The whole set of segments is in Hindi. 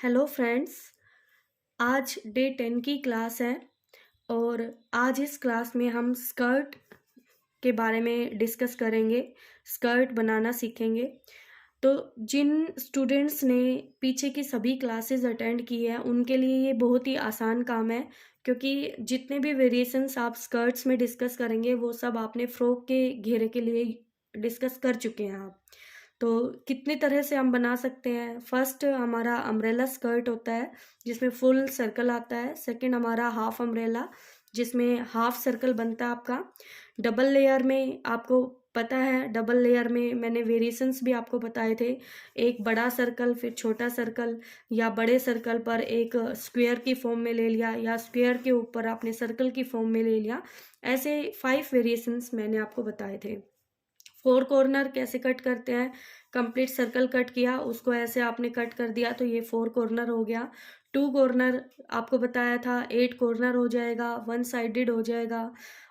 Hello friends. आज डे 10 की क्लास है और आज इस क्लास में हम स्कर्ट के बारे में डिस्कस करेंगे। स्कर्ट बनाना सीखेंगे। तो जिन स्टूडेंट्स ने पीछे की सभी क्लासेस अटेंड की है उनके लिए ये बहुत ही आसान काम है, क्योंकि जितने भी वेरिएशंस आप स्कर्ट्स में डिस्कस करेंगे वो सब आपने फ्रॉक के घेरे के लिए डिस्कस कर चुके हैं आप। तो कितनी तरह से हम बना सकते हैं। फर्स्ट हमारा अम्ब्रेला स्कर्ट होता है जिसमें फुल सर्कल आता है। सेकंड हमारा हाफ अम्ब्रेला जिसमें हाफ सर्कल बनता है आपका। डबल लेयर में आपको पता है, डबल लेयर में मैंने वेरिएशंस भी आपको बताए थे। एक बड़ा सर्कल, फिर छोटा सर्कल, या बड़े सर्कल पर एक स्क्वायर की फॉर्म में ले लिया, या स्क्वायर के ऊपर आपने सर्कल की फॉर्म में ले लिया। ऐसे 5 वेरिएशंस मैंने आपको बताए थे। 4 कॉर्नर कैसे कट करते हैं। कंप्लीट सर्कल कट किया, उसको ऐसे आपने कट कर दिया तो ये 4 कॉर्नर हो गया। 2 कॉर्नर आपको बताया था, 8 कॉर्नर हो जाएगा, 1 साइडेड हो जाएगा,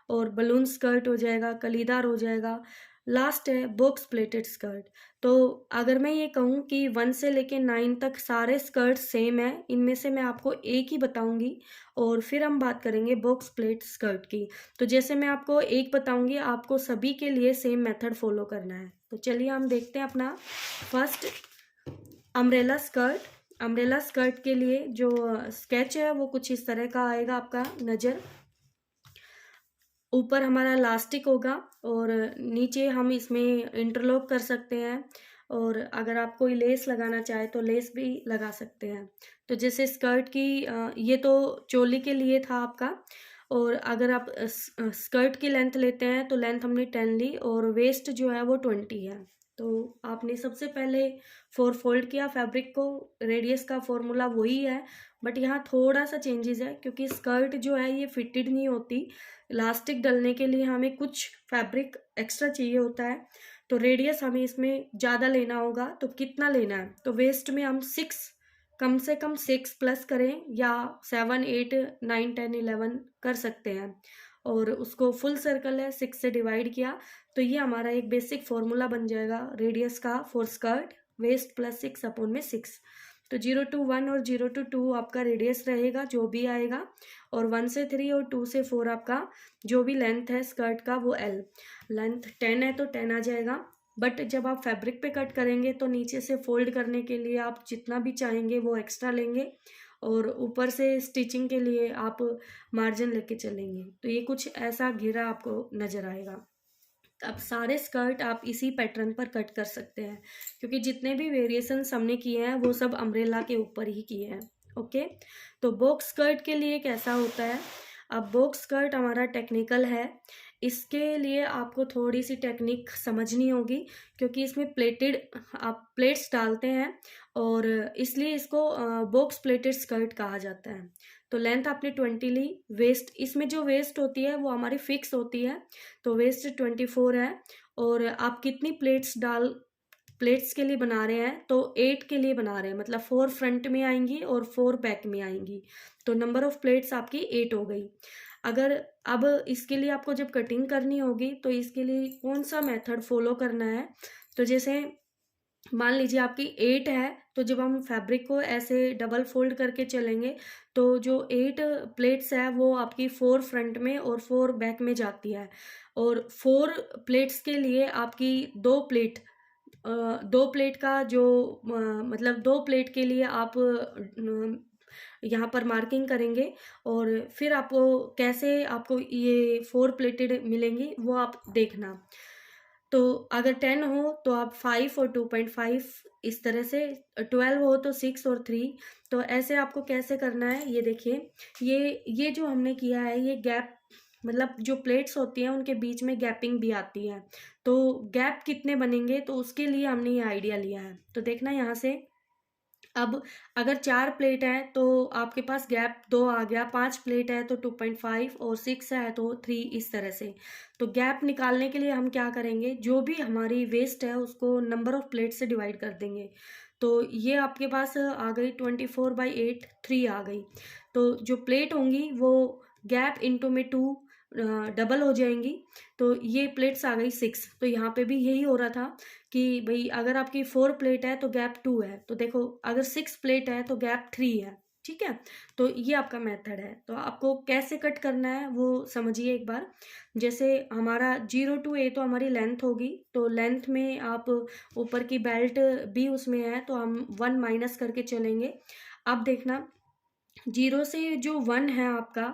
और बलून स्कर्ट हो जाएगा, कलीदार हो जाएगा। लास्ट है बॉक्स प्लेटेड स्कर्ट। तो अगर मैं ये कहूँ कि 1 से लेके 9 तक सारे स्कर्ट सेम है, इनमें से मैं आपको एक ही बताऊंगी और फिर हम बात करेंगे बॉक्स प्लेट स्कर्ट की। तो जैसे मैं आपको एक बताऊंगी, आपको सभी के लिए सेम मेथड फॉलो करना है। तो चलिए हम देखते हैं अपना first umbrella skirt. Umbrella skirt के लिए जो स्केच है वो कुछ इस तरह का आएगा आपका नज़र। ऊपर हमारा इलास्टिक होगा और नीचे हम इसमें इंटरलॉक कर सकते हैं, और अगर आप कोई लेस लगाना चाहे तो लेस भी लगा सकते हैं। तो जैसे स्कर्ट की ये तो चोली के लिए था आपका। और अगर आप स्कर्ट की लेंथ लेते हैं तो लेंथ हमने 10 ली और वेस्ट जो है वो 20 है। तो आपने सबसे पहले 4 फोल्ड किया फैब्रिक को। रेडियस का फॉर्मूला वही है, बट यहाँ थोड़ा सा चेंजेस है क्योंकि स्कर्ट जो है ये फिटेड नहीं होती। इलास्टिक डलने के लिए हमें कुछ फैब्रिक एक्स्ट्रा चाहिए होता है। तो रेडियस हमें इसमें ज़्यादा लेना होगा। तो कितना लेना है, तो वेस्ट में हम 6, कम से कम 6 प्लस करें, या 7 8 9 10 11 कर सकते हैं। और उसको फुल सर्कल है 6 से डिवाइड किया, तो ये हमारा एक बेसिक फॉर्मूला बन जाएगा रेडियस का फॉर स्कर्ट। वेस्ट प्लस 6 अपॉन में 6। तो 0 to 1 और 0 to 2 आपका रेडियस रहेगा जो भी आएगा, और 1 से 3 और 2 से 4 आपका जो भी लेंथ है स्कर्ट का वो L। लेंथ 10 है तो 10 आ जाएगा। बट जब आप फैब्रिक पे कट करेंगे तो नीचे से फोल्ड करने के लिए आप जितना भी चाहेंगे वो एक्स्ट्रा लेंगे, और ऊपर से स्टिचिंग के लिए आप मार्जिन लेके चलेंगे। तो ये कुछ ऐसा घेरा आपको नज़र आएगा। अब सारे स्कर्ट आप इसी पैटर्न पर कट कर सकते हैं, क्योंकि जितने भी वेरिएशंस हमने किए हैं वो सब अम्ब्रेला के ऊपर ही किए हैं। ओके। तो बॉक्स स्कर्ट के लिए कैसा होता है। अब बॉक्स स्कर्ट हमारा टेक्निकल है। इसके लिए आपको थोड़ी सी टेक्निक समझनी होगी, क्योंकि इसमें प्लेटेड आप प्लेट्स डालते हैं, और इसलिए इसको बॉक्स प्लेटेड स्कर्ट कहा जाता है। तो लेंथ आपने 20 ली। वेस्ट, इसमें जो वेस्ट होती है वो हमारी फिक्स होती है, तो वेस्ट 24 है। और आप कितनी प्लेट्स के लिए बना रहे हैं, तो 8 के लिए बना रहे हैं, मतलब 4 फ्रंट में आएंगी और 4 बैक में आएंगी। तो नंबर ऑफ प्लेट्स आपकी 8 हो गई। अगर अब इसके लिए आपको जब कटिंग करनी होगी तो इसके लिए कौन सा मेथड फॉलो करना है। तो जैसे मान लीजिए आपकी 8 है, तो जब हम फैब्रिक को ऐसे डबल फोल्ड करके चलेंगे तो जो 8 प्लेट्स है वो आपकी 4 फ्रंट में और 4 बैक में जाती है। और 4 प्लेट्स के लिए आपकी 2 प्लेट का जो मतलब 2 प्लेट के लिए आप यहाँ पर मार्किंग करेंगे, और फिर आपको कैसे आपको ये 4 प्लेटेड मिलेंगी वो आप देखना। तो अगर 10 हो तो आप 5 और 2.5 इस तरह से, 12 हो तो 6 और 3। तो ऐसे आपको कैसे करना है ये देखिए। ये जो हमने किया है ये गैप, मतलब जो प्लेट्स होती हैं उनके बीच में गैपिंग भी आती है। तो गैप कितने बनेंगे तो उसके लिए हमने ये आइडिया लिया है। तो देखना यहाँ से, अब अगर 4 प्लेट है तो आपके पास गैप 2 आ गया, 5 प्लेट है तो 2.5, और 6 है तो 3, इस तरह से। तो गैप निकालने के लिए हम क्या करेंगे, जो भी हमारी वेस्ट है उसको नंबर ऑफ प्लेट से डिवाइड कर देंगे। तो ये आपके पास आ गई 24/8, 3 आ गई। तो जो प्लेट होंगी वो गैप इंटू में 2, डबल हो जाएंगी, तो ये प्लेट्स आ गई 6। तो यहाँ पे भी यही हो रहा था कि भाई अगर आपकी 4 प्लेट है तो गैप 2 है, तो देखो अगर 6 प्लेट है तो गैप 3 है। ठीक है, तो ये आपका मेथड है। तो आपको कैसे कट करना है वो समझिए एक बार। जैसे हमारा 0 to A तो हमारी लेंथ होगी, तो लेंथ में आप ऊपर की बेल्ट भी उसमें है तो हम 1 माइनस करके चलेंगे। अब देखना 0 से जो 1 है आपका,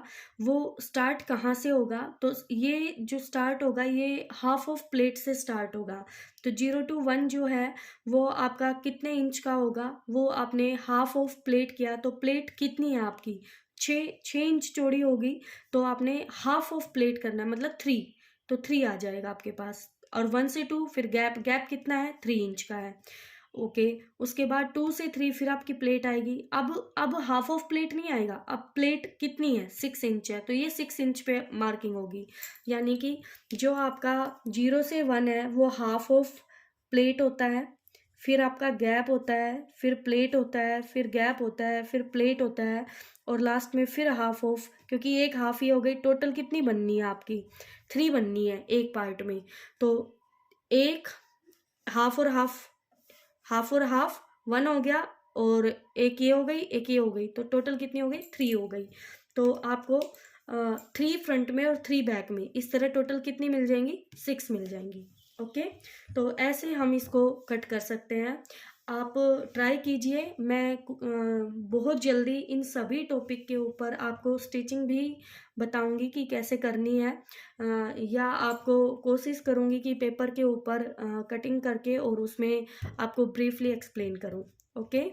वो स्टार्ट कहाँ से होगा, तो ये जो स्टार्ट होगा ये हाफ ऑफ प्लेट से स्टार्ट होगा। तो 0 to 1 जो है वो आपका कितने इंच का होगा, वो आपने हाफ ऑफ प्लेट किया, तो प्लेट कितनी है आपकी 6 इंच चौड़ी होगी, तो आपने हाफ ऑफ प्लेट करना है, मतलब 3, तो 3 आ जाएगा आपके पास। और 1 से 2 फिर गैप गैप कितना है 3 इंच का है। ओके, उसके बाद 2 से 3 फिर आपकी प्लेट आएगी। अब हाफ ऑफ प्लेट नहीं आएगा, अब प्लेट कितनी है 6 इंच है, तो ये 6 इंच पे मार्किंग होगी। यानी कि जो आपका 0 से 1 है वो हाफ ऑफ प्लेट होता है, फिर आपका गैप होता है, फिर प्लेट होता है, फिर गैप होता है, फिर प्लेट होता है, और लास्ट में फिर हाफ ऑफ, क्योंकि एक हाफ ही हो गई। टोटल कितनी बननी है आपकी 3 बननी है एक पार्ट में। तो एक हाफ और हाफ, हाफ और हाफ 1 हो गया, और एक ये हो गई एक ये हो गई, तो टोटल कितनी हो गई 3 हो गई। तो आपको 3 फ्रंट में और 3 बैक में, इस तरह टोटल कितनी मिल जाएंगी 6 मिल जाएंगी। ओके, तो ऐसे हम इसको कट कर सकते हैं। आप ट्राई कीजिए। मैं बहुत जल्दी इन सभी टॉपिक के ऊपर आपको स्टिचिंग भी बताऊंगी कि कैसे करनी है, या आपको कोशिश करूंगी कि पेपर के ऊपर कटिंग करके और उसमें आपको ब्रीफली एक्सप्लेन करूं। ओके।